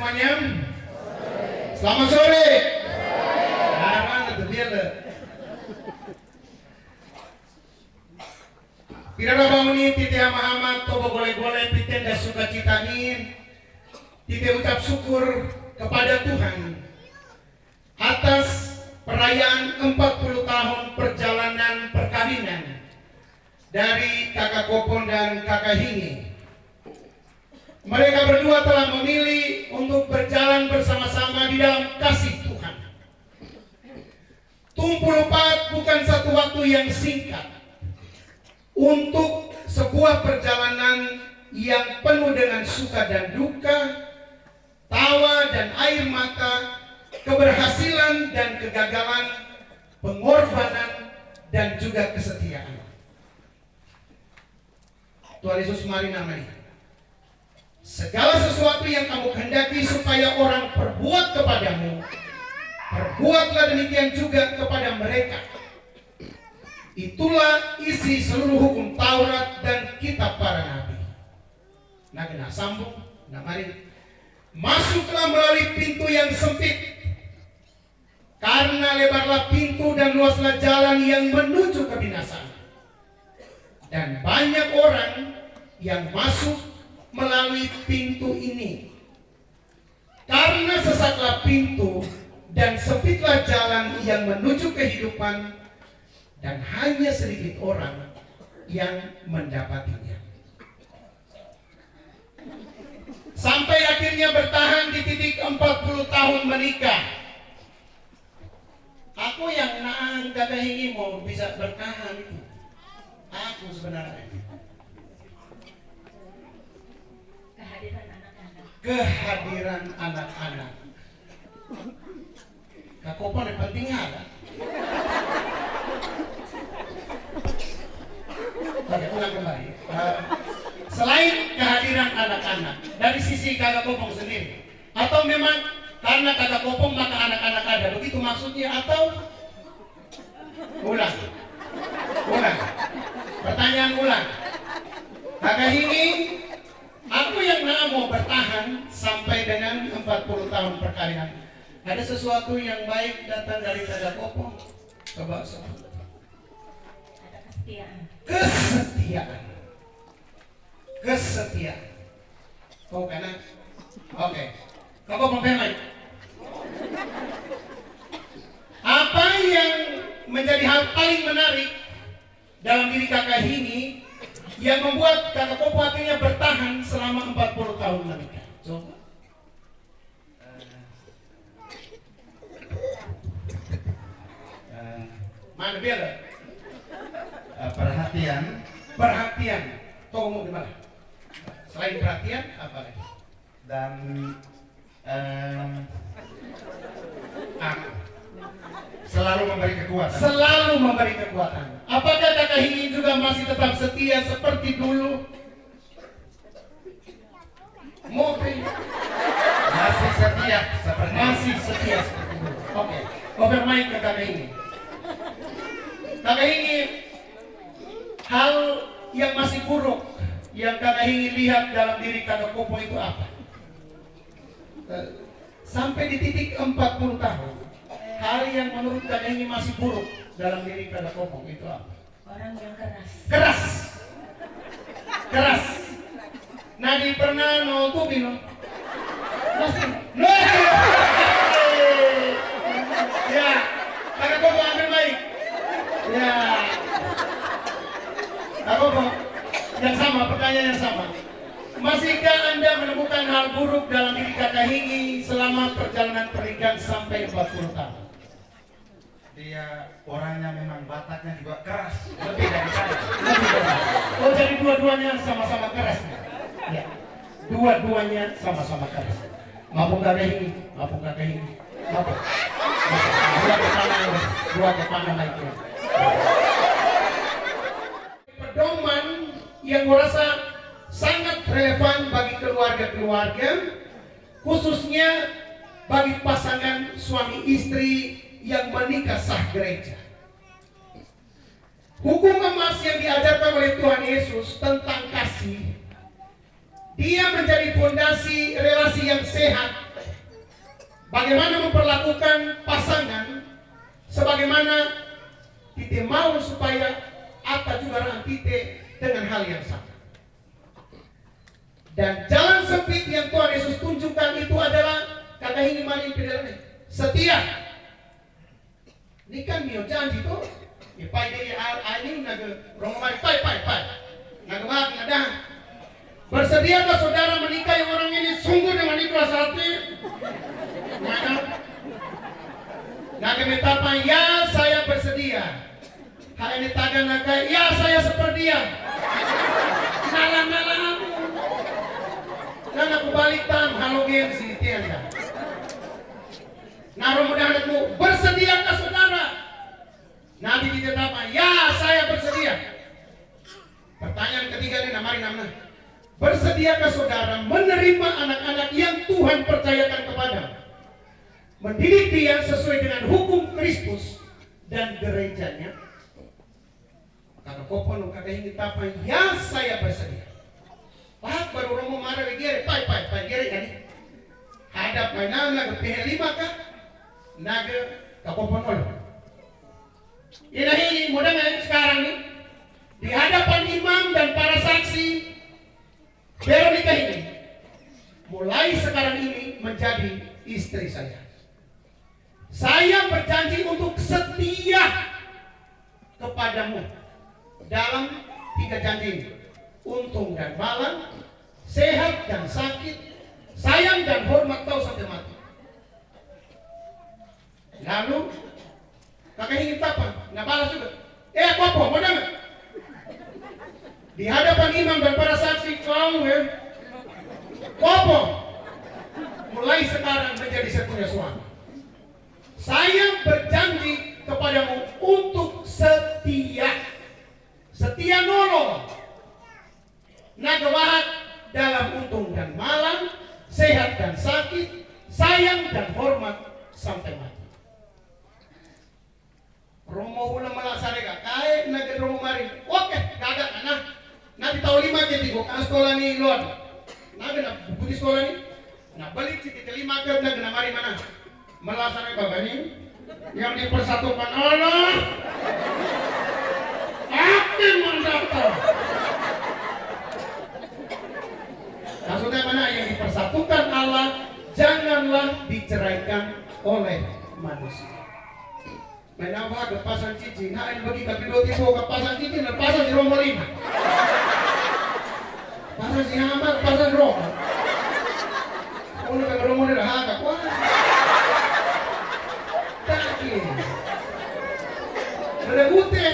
semuanya? Selamat sore. Nah, mana tuh dia le? Pirara bangunin titi hama-hama tobo boleh-boleh titi dan sukacita ini. Titi ucap syukur kepada Tuhan atas perayaan 40 tahun perjalanan perkawinan dari Kakak Kopon dan Kakak Hingi. Mereka berdua telah memilih untuk berjalan bersama-sama di dalam kasih Tuhan. Tumpul 4 bukan satu waktu yang singkat untuk sebuah perjalanan yang penuh dengan suka dan duka, tawa dan air mata, keberhasilan dan kegagalan, pengorbanan dan juga kesetiaan. Tuhan Yesus mari namanya. Segala sesuatu yang kamu kehendaki supaya orang perbuat kepadamu, perbuatlah demikian juga kepada mereka. Itulah isi seluruh hukum Taurat dan kitab para nabi. Nah, kena sambung. Nah, mari masuklah melalui pintu yang sempit, karena lebarlah pintu dan luaslah jalan yang menuju kebinasaan, dan banyak orang yang masuk melalui pintu ini. Karena sesatlah pintu dan sempitlah jalan yang menuju kehidupan, dan hanya sedikit orang yang mendapatinya. Sampai akhirnya bertahan di titik 40 tahun menikah. Aku yang naang Kakak Hingi mau bisa bertahan itu. Aku sebenarnya. Kehadiran anak-anak. Kak Kopon yang penting ada. Oke, ulang kembali. Selain kehadiran anak-anak, dari sisi Kakak Kopong sendiri, atau memang karena Kakak Kopong maka anak-anak ada, begitu maksudnya, atau ulang? Pertanyaan ulang. Kakak Hingi, aku yang mau bertahan sampai dengan 40 tahun perkawinan. Ada sesuatu yang baik datang dari Kakak Kopong? Coba sebut. Ada kesetiaan. Kesetiaan. Oh, kanan. Oke. Kakak Kopong pemain. Apa yang menjadi hal paling menarik dalam diri Kakak Hingi yang membuat Kakak Kopong akhirnya bertahan selama 40 tahun menikah? Coba. Mana biar? Perhatian. Tunggu gimana? Selain perhatian, apa lagi? Dan Aku selalu memberi kekuatan. Apakah Kakak Hingi juga masih tetap setia seperti dulu? Mobil masih setia seperti dulu. Oke. Over mic ke Kakak Hingi. Kakak Hingi, hal yang masih buruk yang Kakak Hingi lihat dalam diri Kakak Kopong itu apa? Sampai di titik 40 tahun, hal yang menurut Kakak Hingi masih buruk dalam diri Kakak Kopong itu apa? Orang yang Keras. Nadi pernah nonton no? Masih. No. Ya, Kakak Kopong ambil mic. Ya. Kakak Kopong, yang sama, pertanyaan yang sama. Masihkah Anda menemukan hal buruk dalam diri Kakak Hingi selama perjalanan pernikahan sampai 40 tahun? Dia orangnya memang Bataknya juga keras, lebih dari saya. Oh, jadi dua-duanya sama-sama keras. Ya. Dua-duanya sama-sama keras. Maupun Kakak Hingi. Maupun. Dua ke mana naiknya. Pedoman yang merasa sangat relevan bagi keluarga-keluarga, khususnya bagi pasangan suami istri yang menikah sah gereja. Hukum emas yang diajarkan oleh Tuhan Yesus tentang kasih, dia menjadi fondasi relasi yang sehat bagaimana memperlakukan pasangan, sebagaimana kita mau supaya Atta juga orang kita dengan hal yang sama. Dan jalan sempit yang Tuhan Yesus tunjukkan itu adalah kata ini mari pedalangan setia. Ini kan mio janji tuh. Ya pai dia ini naga romai pai. Naga mak nada. Bersediakah saudara menikahi orang ini sungguh dengan ikhlas hati? Mana? Naga minta ya saya bersedia. Hari ini tagan naga, ya saya seperti dia. Nalang. Dan aku balik tam, halo gengsi, tiada. Naruh mudah anakmu, bersediakah saudara? Nabi kita apa? Ya saya bersedia. Pertanyaan ketiga ini mari namanya. Bersediakah saudara menerima anak-anak yang Tuhan percayakan kepada? Mendidik dia sesuai dengan hukum Kristus dan gerejanya. Kata kopon kata ingin apa? Ya saya bersedia. Pak baru romo marah begini, pai gere kan? Hadap mainan naga PH5 kah? Naga kapopon ol. Ini mudah nggak sekarang nih di hadapan imam dan para saksi Veronica ini mulai sekarang ini menjadi istri saya. Saya berjanji untuk setia kepadamu dalam 3 janji ini. Untung dan malang, sehat dan sakit, sayang dan hormat kau sampai mati. Lalu kakak ingin apa? Nggak balas juga. Apa? Mau dengar? Di hadapan imam dan para saksi kau Kopo mulai sekarang menjadi satunya suami. Saya berjanji kepadamu untuk setia nolong, nagawahat dalam untung dan malang, sehat dan sakit, sayang dan hormat sampai mati. Romo ulang malaksanakan, kaya naga romo marin. Oke, kagak nah. Nanti tahu 5 jadi bukan sekolah nih luar. Naga na buku sekolah nih. Nah balik sih ke 5 ke naga na mari mana? Malaksanakan bapak ini yang dipersatukan Allah. Akan mendaftar. Maksudnya mana yang dipersatukan Allah janganlah diceraikan oleh manusia. Menambah kepasan cici, nah ini bagi kapido tibo kepasan cici, lepasan si Romo 5. Pasan si Hamad, pasan Romo. Uno ke Romo ni rahaga, wah. Taki. Berebute.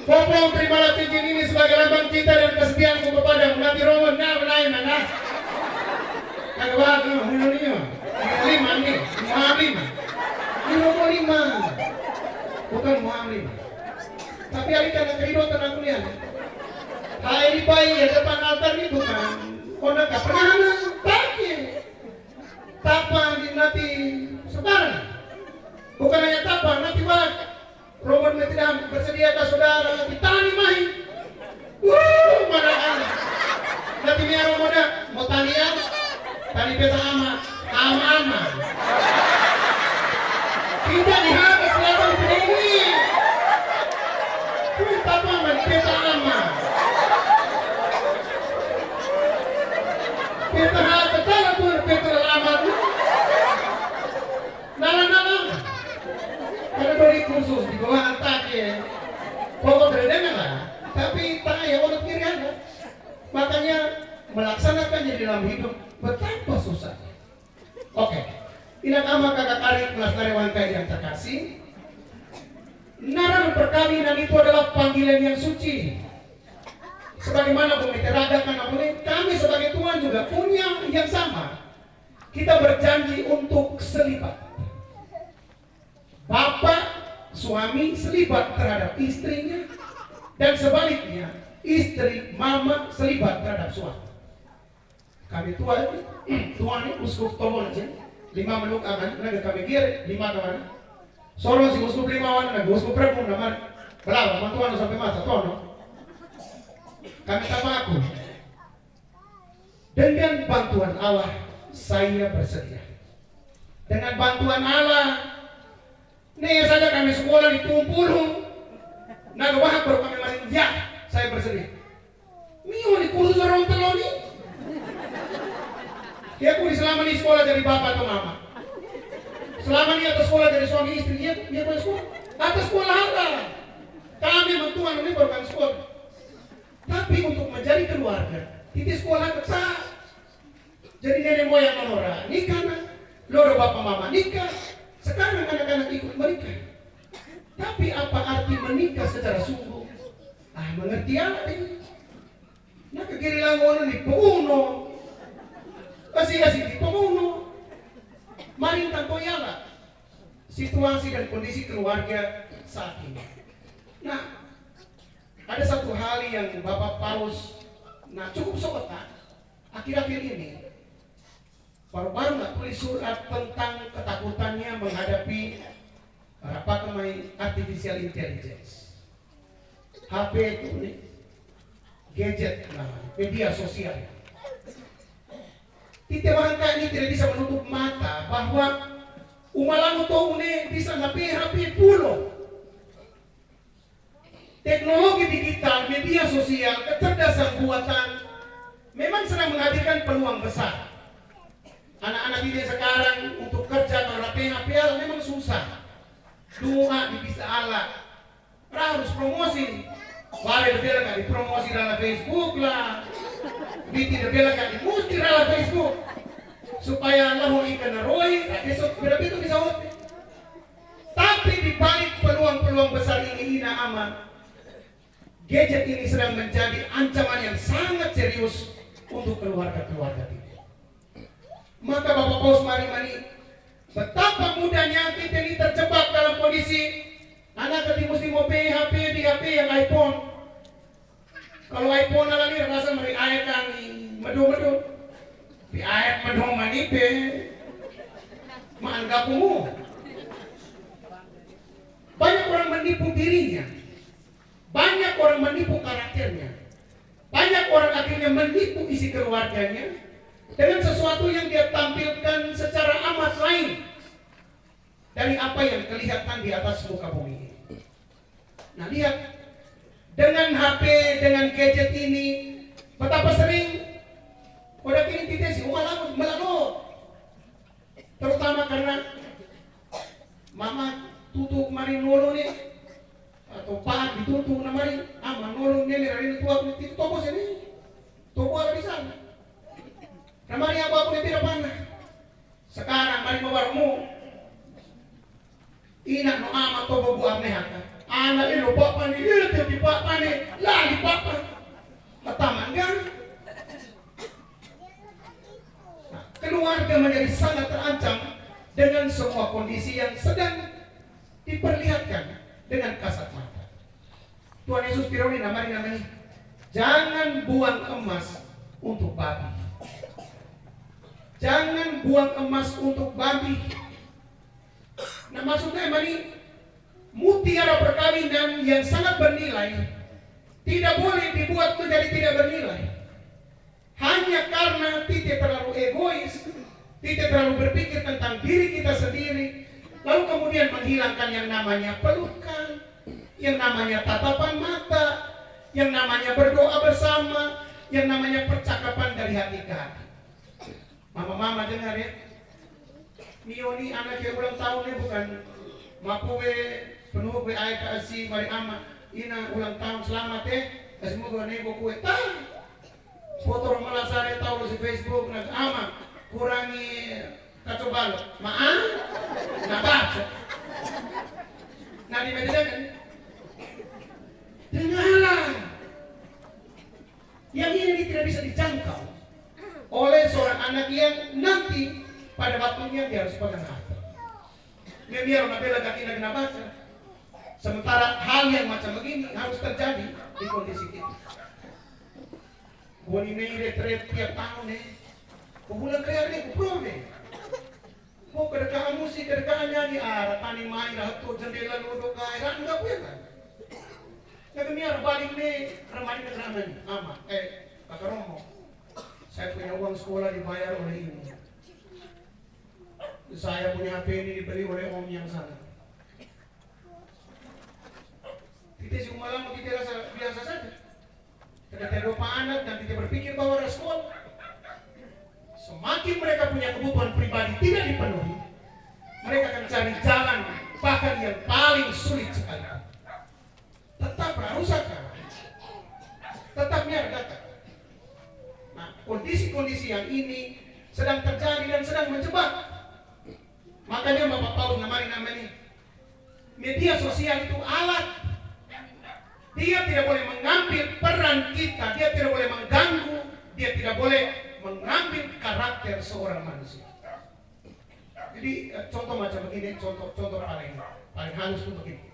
Popong terimalah cincin ini sebagai lambang cinta dan kesetiaanku kepadamu. Nanti Romo, nah menaik mana? Kagak bagus, ini 5 nih, Muhammad 5. Ini Romo 5, bukan Muhammad 5. Tapi hari karena kehidupan aku lihat, hari bayi yang depan altar itu kan, kona gak pernah pakai, tapan di nanti sebarang. Bukan hanya tapan, nanti bak, Romo tidak bersedia ke saudara, nanti tani main. Mana anak, nanti ni Romo dah mau tanian, tani peta ama. Tidak dihadap kelihatan ini. Kita paman kita ama. Kita hadap kalau pun kita lama. Nalang. Karena beri khusus di bawah antak ya. Pokok beredar lah. Tapi tak ya orang kiri ada. Makanya melaksanakannya di dalam hidup betapa susah. Oke. Tidak ama kakak kari kelas karyawan kaya yang terkasih. Naran perkawinan itu adalah panggilan yang suci. Sebagaimana Bumi teradakan kami sebagai Tuhan juga punya yang sama. Kita berjanji untuk selibat. Bapak, suami selibat terhadap istrinya. Dan sebaliknya, istri, mama selibat terhadap suami. Kami Tuhan ini uskup Tomon aja. 5 menuk aman, naga kami gire, 5 kawan. Soro si uskup 5 wan, naga uskup prepun naman. Pelawa, mantuan sampai mata, tono. Kami tapaku. Dengan bantuan Allah, saya bersedia. dengan bantuan Allah. Nih saja kami sekolah di Tumpulu. Nagawah baru kami masih ya, saya bersedih. Mio di kursus orang teloni. Dia pun selama di sekolah dari bapak atau mama. Selama ini atas sekolah dari suami istri, dia punya sekolah. Atas sekolah halal. Kami mentuan ini baru kami sekolah. Tapi untuk menjadi keluarga, titik sekolah ketat. Jadi nenek moyang menora nikah, loro bapak mama nikah. Sekarang anak-anak ikut menikah. Tapi apa arti menikah secara sungguh? Mengerti apa ini? Nah kekirilang ono ni penguno. Kasih di penguno. Mari tanto yala situasi dan kondisi keluarga saat ini. Nah, ada satu hal yang Bapak Paus cukup sobat akhir-akhir ini baru-baru tulis surat tentang ketakutannya menghadapi apa namanya artificial intelligence. HP itu nih, gadget media sosial. Kita bangka ini tidak bisa menutup mata bahwa umalang ini bisa HP pulo. Teknologi digital, media sosial, kecerdasan buatan memang sedang menghadirkan peluang besar. Anak-anak ini sekarang untuk kerja kalau HP memang susah. Doa bisa Allah. Harus promosi. Boleh lebih di promosi dalam Facebook lah. Biti lebih di musti dalam Facebook. Supaya Allah mau ikan naroi, besok berapa itu bisa hobi. Tapi di balik peluang-peluang besar ini aman. Gadget ini sedang menjadi ancaman yang sangat serius untuk keluarga-keluarga kita. Maka Bapak Paus mari betapa mudahnya kita ini terjebak dalam kondisi anak ketemu mesti mau HP di HP yang iPhone. Kalau iPhone ala ni rasa mari ayat kan medo di ayat medo manipe maanggapumu. Banyak orang menipu dirinya. Banyak orang menipu karakternya. Banyak orang akhirnya menipu isi keluarganya dengan sesuatu yang dia tampilkan secara amat lain dari apa yang kelihatan di atas muka bumi ini. Nah lihat, dengan HP, dengan gadget ini, betapa sering pada kini kita sih melalui. Terutama karena mama tutup mari nolo nih atau pak ditutup namanya nolong nenek hari ini tua itu toko sini toko ada di sana namanya apa aku tidak pandang sekarang mari mabarmu ina no ama tobo buat mehaka anak ini lupa pani dia di pak pani lah di papa kataman kan keluarga menjadi sangat terancam dengan semua kondisi yang sedang diperlihatkan dengan kasat mata. Tuhan Yesus firman namanya jangan buang emas untuk babi. Jangan buang emas untuk babi. Nah maksudnya ini mutiara perkawinan yang sangat bernilai tidak boleh dibuat menjadi tidak bernilai. Hanya karena tidak terlalu egois, tidak terlalu berpikir tentang diri kita sendiri, lalu kemudian menghilangkan yang namanya pelukan, yang namanya tatapan mata, yang namanya berdoa bersama, yang namanya percakapan dari hati ke hati. Mama-mama dengar ya, Mio ini anaknya ulang tahunnya bukan makuwe penuh kue ayat kasih mari ama, ina ulang tahun selamat ya, kasih moga nebo kue foto malasare tahu di Facebook nak ama kurangi kacau balok, maaf, nak baca. Nah di media kan, dengarlah, yang ini tidak bisa dijangkau oleh seorang anak yang nanti pada waktunya dia harus pegang hati. Dia biar nabela kaki nak baca. Sementara hal yang macam begini harus terjadi di kondisi kita. Buat ini retret tiap tahun nih, bulan kaya nih, problem. Kok kedekaan musik, kedekaan nyanyi, tani main, tuh jendela duduk kaya, enggak punya kan? Yang ini harus balik nih, remaja ke sana nih, ama, Kakak Romo, saya punya uang sekolah dibayar oleh ini. Saya punya HP ini dibeli oleh om yang sana. Kita si malam kita rasa biasa saja. Kita lupa anak dan kita berpikir bahwa ada sekolah. Semakin mereka punya kebutuhan pribadi tidak dipenuhi, mereka akan cari jalan bahkan yang paling sulit sekali. Tetap rusak, tetap biar datang. Nah, kondisi-kondisi yang ini sedang terjadi dan sedang menjebak. Makanya Bapak Paulus namanya media sosial itu alat. Dia tidak boleh mengambil peran kita, dia tidak boleh mengganggu, dia tidak boleh mengambil karakter seorang manusia. Jadi contoh macam begini, contoh paling halus untuk ini.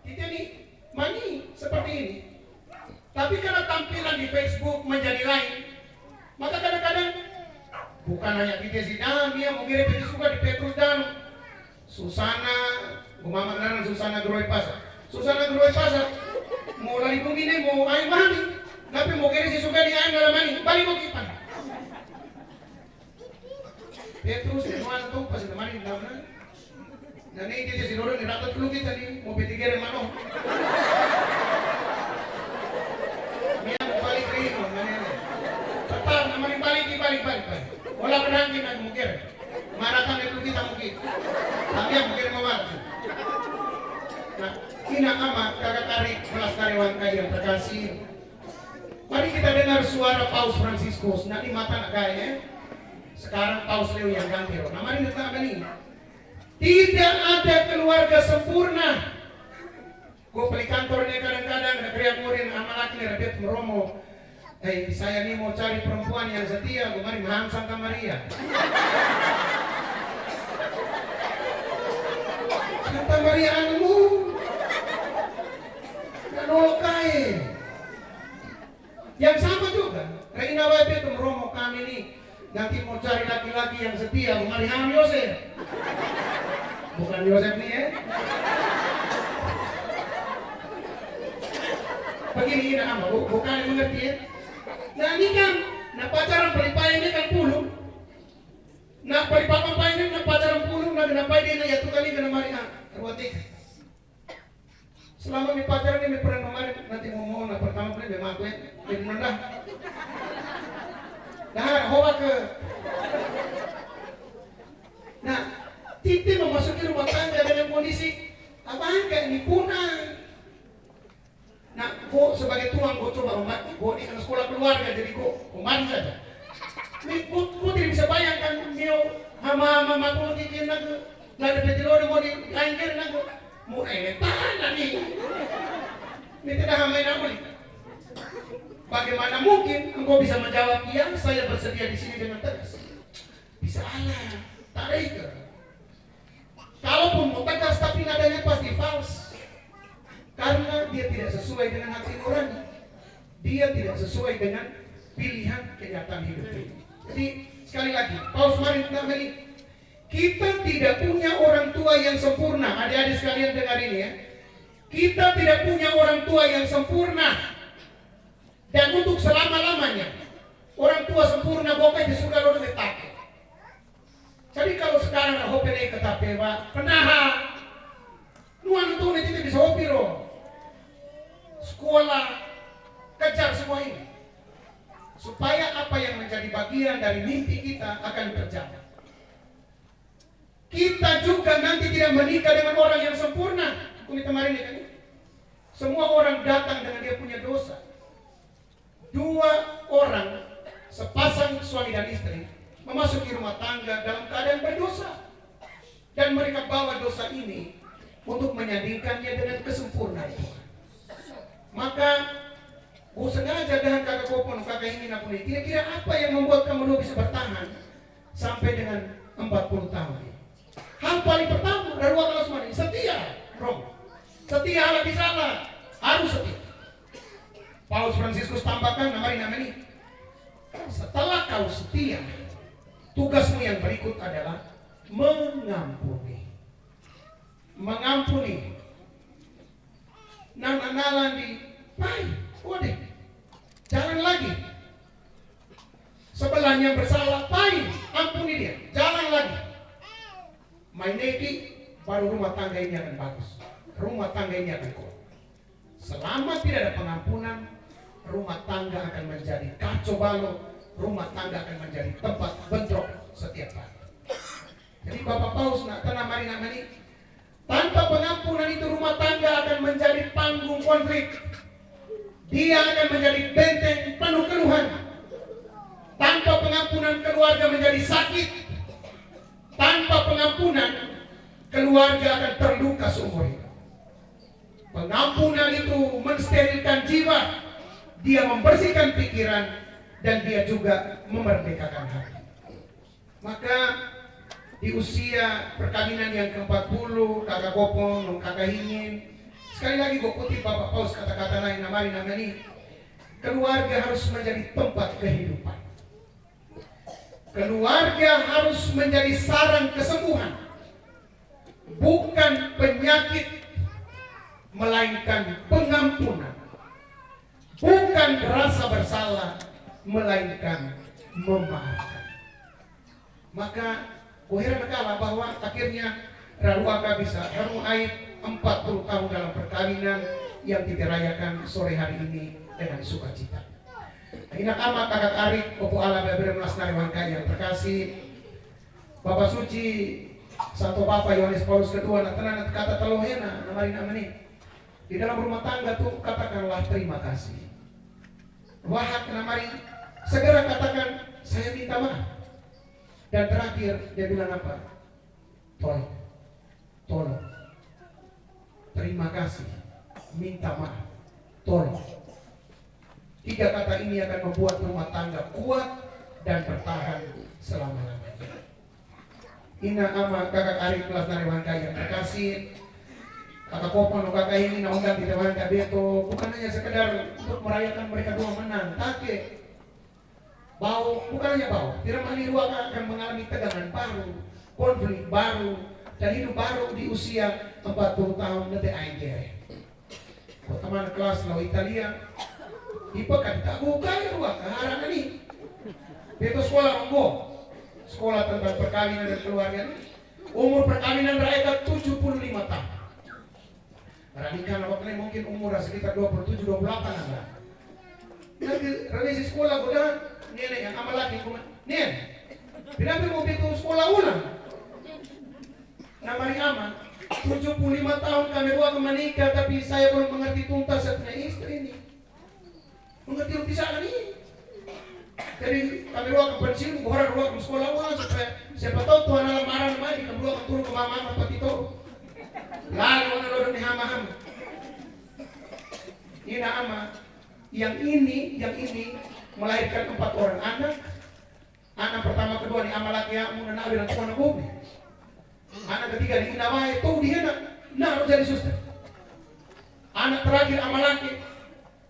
Kita ini mani seperti ini, tapi karena tampilan di Facebook menjadi lain, maka kadang-kadang bukan hanya kita sidang, dia mau ngirim juga di Petrus dan Susana, Muhammad Susana Groy Pasar. Susana Groy Pasar mau lari begini, mau air mani, tapi mau kira si suka di air dalam mani, balik mau kipan. Petrus semua tuh pas mani di dalam. Dan ini dia si Dodo ni rapat dulu kita ni mau petiger mano. Dia mau balik ke ini, mana? Tetap namanya balik. Wala penangkin aku mungkin. Maratan itu kita mungkin. Tapi yang mungkin mawar. Nah, ina amat kakak tarik belas karyawan kaya yang terkasih. Mari kita dengar suara Paus Fransiskus. Nanti mata nak kaya. Sekarang Paus Leo yang ganti. Nah, mari kita ini. Tidak ada keluarga sempurna. Gue beli kantornya kadang-kadang ada kriak murid sama laki Rabiat meromo. Saya ini mau cari perempuan yang setia. Gue mari maham Santa Maria. Santa Maria anu nolok kain. Yang sama juga Reina Wabe itu meromo kami nih. Nanti mau cari laki-laki yang setia. Gue mari ham Yosef. Bukan Yosef nih ya. Begini ini nama, bukan yang mengerti ya. Nah ini kan, nah pacaran pelipayanya kan puluh. Nah pelipayanya kan pacaran puluh, nah kenapa dia ya tuh kali kena mari terwatik. Selama mi pacaran ini pernah kemarin nanti mau nah pertama kali memang gue jadi rendah. Nah hawa ke. Nah Titi memasuki rumah tangga dengan kondisi apa kayak ini punah. Nah, kok sebagai tuan kok coba umat, kok di sekolah keluarga jadi kok kembali saja. Kok tidak bisa bayangkan mio hama kok bikin lagu, nggak ada telur mau di air lagu, mau tahan nih. Ini tidak hama yang boleh. Bagaimana mungkin engkau bisa menjawab iya saya bersedia di sini dengan tegas? Bisa Allah, tarik. Kalaupun mau tegas tapi nadanya pasti false. Karena dia tidak sesuai dengan hati nurani. Dia tidak sesuai dengan pilihan kenyataan hidup ini. Jadi sekali lagi, Paus Marin ini kita tidak punya orang tua yang sempurna. Adik-adik sekalian dengar ini ya. Kita tidak punya orang tua yang sempurna. Dan untuk selama-lamanya orang tua sempurna bokai di surga lo letak. Jadi kalau sekarang hope naik ke tapewa, penaha. Nuan itu nanti bisa hobi loh. Sekolah, kejar semua ini supaya apa yang menjadi bagian dari mimpi kita akan terjadi. Kita juga nanti tidak menikah dengan orang yang sempurna. Ini kemarin kan, semua orang datang dengan dia punya dosa. Dua orang sepasang suami dan istri memasuki rumah tangga dalam keadaan berdosa dan mereka bawa dosa ini untuk menyandingkannya dengan kesempurnaan Tuhan. Maka gue sengaja dengan kakak kopon, kakak ini napun ini. Kira-kira apa yang membuat kamu bisa bertahan sampai dengan 40 tahun? Hal paling pertama dari wakil semua ini setia, bro. Setia ala bisalah, harus setia. Paus Fransiskus tambahkan nama ini. Setelah kau setia, tugasmu yang berikut adalah mengampuni. Mengampuni. Nalan di pai, waduh, jangan lagi. Sebelahnya bersalah, pai, ampuni dia. Jangan maineki, baru rumah tangga ini akan bagus. Rumah tangga ini akan kuat. Selama tidak ada pengampunan, rumah tangga akan menjadi kacau balau, rumah tangga akan menjadi tempat bentrok setiap hari. Jadi Bapak Paus nak tenang mari namanya, tanpa pengampunan itu rumah tangga akan menjadi panggung konflik. Dia akan menjadi benteng penuh keluhan. Tanpa pengampunan keluarga menjadi sakit. Tanpa pengampunan keluarga akan terluka seumur hidup. Pengampunan itu mensterilkan jiwa. Dia membersihkan pikiran dan dia juga memerdekakan hati. Maka di usia perkawinan yang ke-40, kakak Kopong, kakak Hingin, sekali lagi gue kutip Bapak Paus kata-kata lain namanya, keluarga harus menjadi tempat kehidupan. Keluarga harus menjadi sarang kesembuhan, bukan penyakit, melainkan pengampunan. Bukan rasa bersalah, melainkan memaafkan. Maka heran kala bahwa akhirnya Raruaka bisa Aib 40 tahun dalam perkawinan yang kita rayakan sore hari ini dengan sukacita. Inak amat kakak Arif, Opo Allah beberemas nariwangka yang terkasih, Bapak Suci, Santo Bapak Yohanes Paulus II, tenan kata telohena, namanya di dalam rumah tangga tuh katakanlah terima kasih. Wahak namanya, segera katakan saya minta maaf. Dan terakhir dia bilang apa? Tolong. Terima kasih. Minta maaf. Tolong. 3 kata ini akan membuat rumah tangga kuat dan bertahan selama-lamanya. Ina ama kakak Arif kelas Nariwangka yang terkasih, kakak Kopon kakak ini naungkan di dewan Beto, bukan hanya sekedar untuk merayakan mereka dua menang, tapi bukan hanya tidak Ruaka akan mengalami tegangan baru, konflik baru, dan hidup baru di usia 40 tahun nanti akhir. Teman kelas Lau Italia, dipekan tak buka ya Ruaka harangan ini. Beto sekolah Ronggo, sekolah tentang perkawinan dan keluarga ini. Umur perkawinan mereka 75 tahun. Radikal waktu mungkin umur sekitar 27-28 lah. Nanti revisi sekolah udah nenek yang amal lagi nen. Bila mau betul sekolah ulang. Namanya aman. 75 tahun kami dua menikah tapi saya belum mengerti tuntas saya punya istri ini. Mengerti lukisan ini. Jadi kami dua pensiun, orang dua ke sekolah ulang supaya siapa tahu Tuhan alam marah nama di kami dua turun ke mama apa itu. Lalu orang ni ham. Ini ama yang ini melahirkan 4 orang anak. Anak pertama kedua ni ama laki yang muna nabi dan tuan nabi. Anak ketiga ni inawai itu dia nak jadi suster. Anak terakhir ama laki.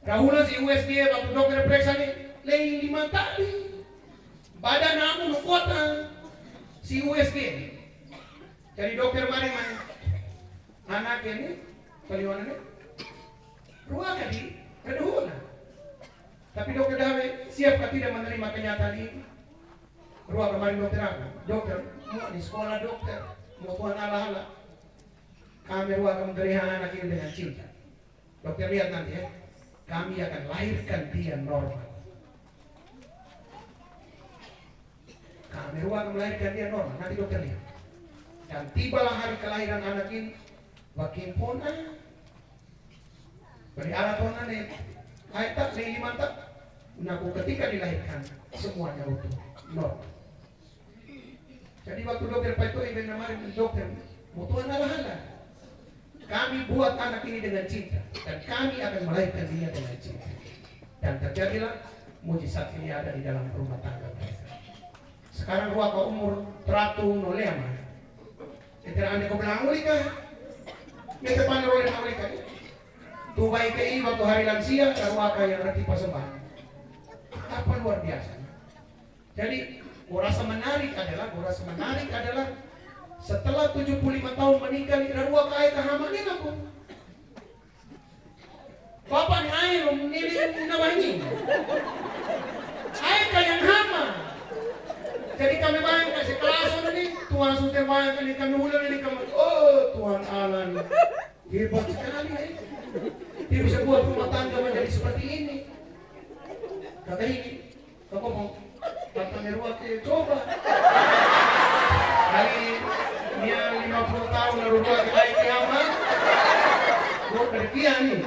Rahula si USG waktu dokter periksa ni lain 5 kali. Badan namu kuota si USG. Jadi dokter mari anak ini peliwanannya Ruaka di kedua. Tapi dokter Dawe siapkah tidak menerima kenyataan ini? Ruaka kemarin dokter aku, dokter mau di sekolah dokter, mau Tuhan Allah. Kami Ruaka memberikan anak ini dengan cinta. Dokter lihat nanti ya, kami akan lahirkan dia normal. Kami Ruaka melahirkan dia normal, nanti dokter lihat. Dan tibalah hari kelahiran anak ini. Bakin pun beri alat warna nih, ayat tak nih mantap. Naku ketika dilahirkan semuanya utuh, normal. Jadi waktu dokter Pak itu ibu namanya dokter, mutuan ala-ala. Kami buat anak ini dengan cinta dan kami akan melahirkan dia dengan cinta. Dan terjadilah mujizat ini ada di dalam rumah tangga mereka. Sekarang Ruaka umur 105. Ketika anda kau bilang kah? Kita pandang oleh Amerika ini. Tubai KI waktu hari lansia, Ruaka yang reti persembahan. Apa luar biasa. Jadi, gurasa menarik adalah setelah 75 tahun menikah, Ruaka ayah kehaman ini aku. Bapak ni ayah menilai nawahin. Ayah yang hama. Jadi kami bayangkan sekelas ini Tuhan sudah bayangkan ini kami ulang ini kami. Oh Tuhan Allah nih. Hebat sekali ya. Dia bisa buat rumah tangga menjadi seperti ini. Kata ini, kamu mau batangnya ruwet coba. Kali dia 50 tahun lalu ruwet kayak kiamat. Buat dari dia nih.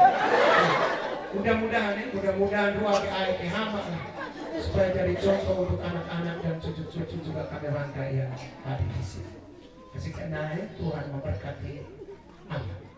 Mudah-mudahan ruwet kayak kiamat lah. Supaya jadi contoh untuk anak-anak dan cucu-cucu juga kami rangkaian hari di sini. Kasih naik Tuhan memberkati. Amin.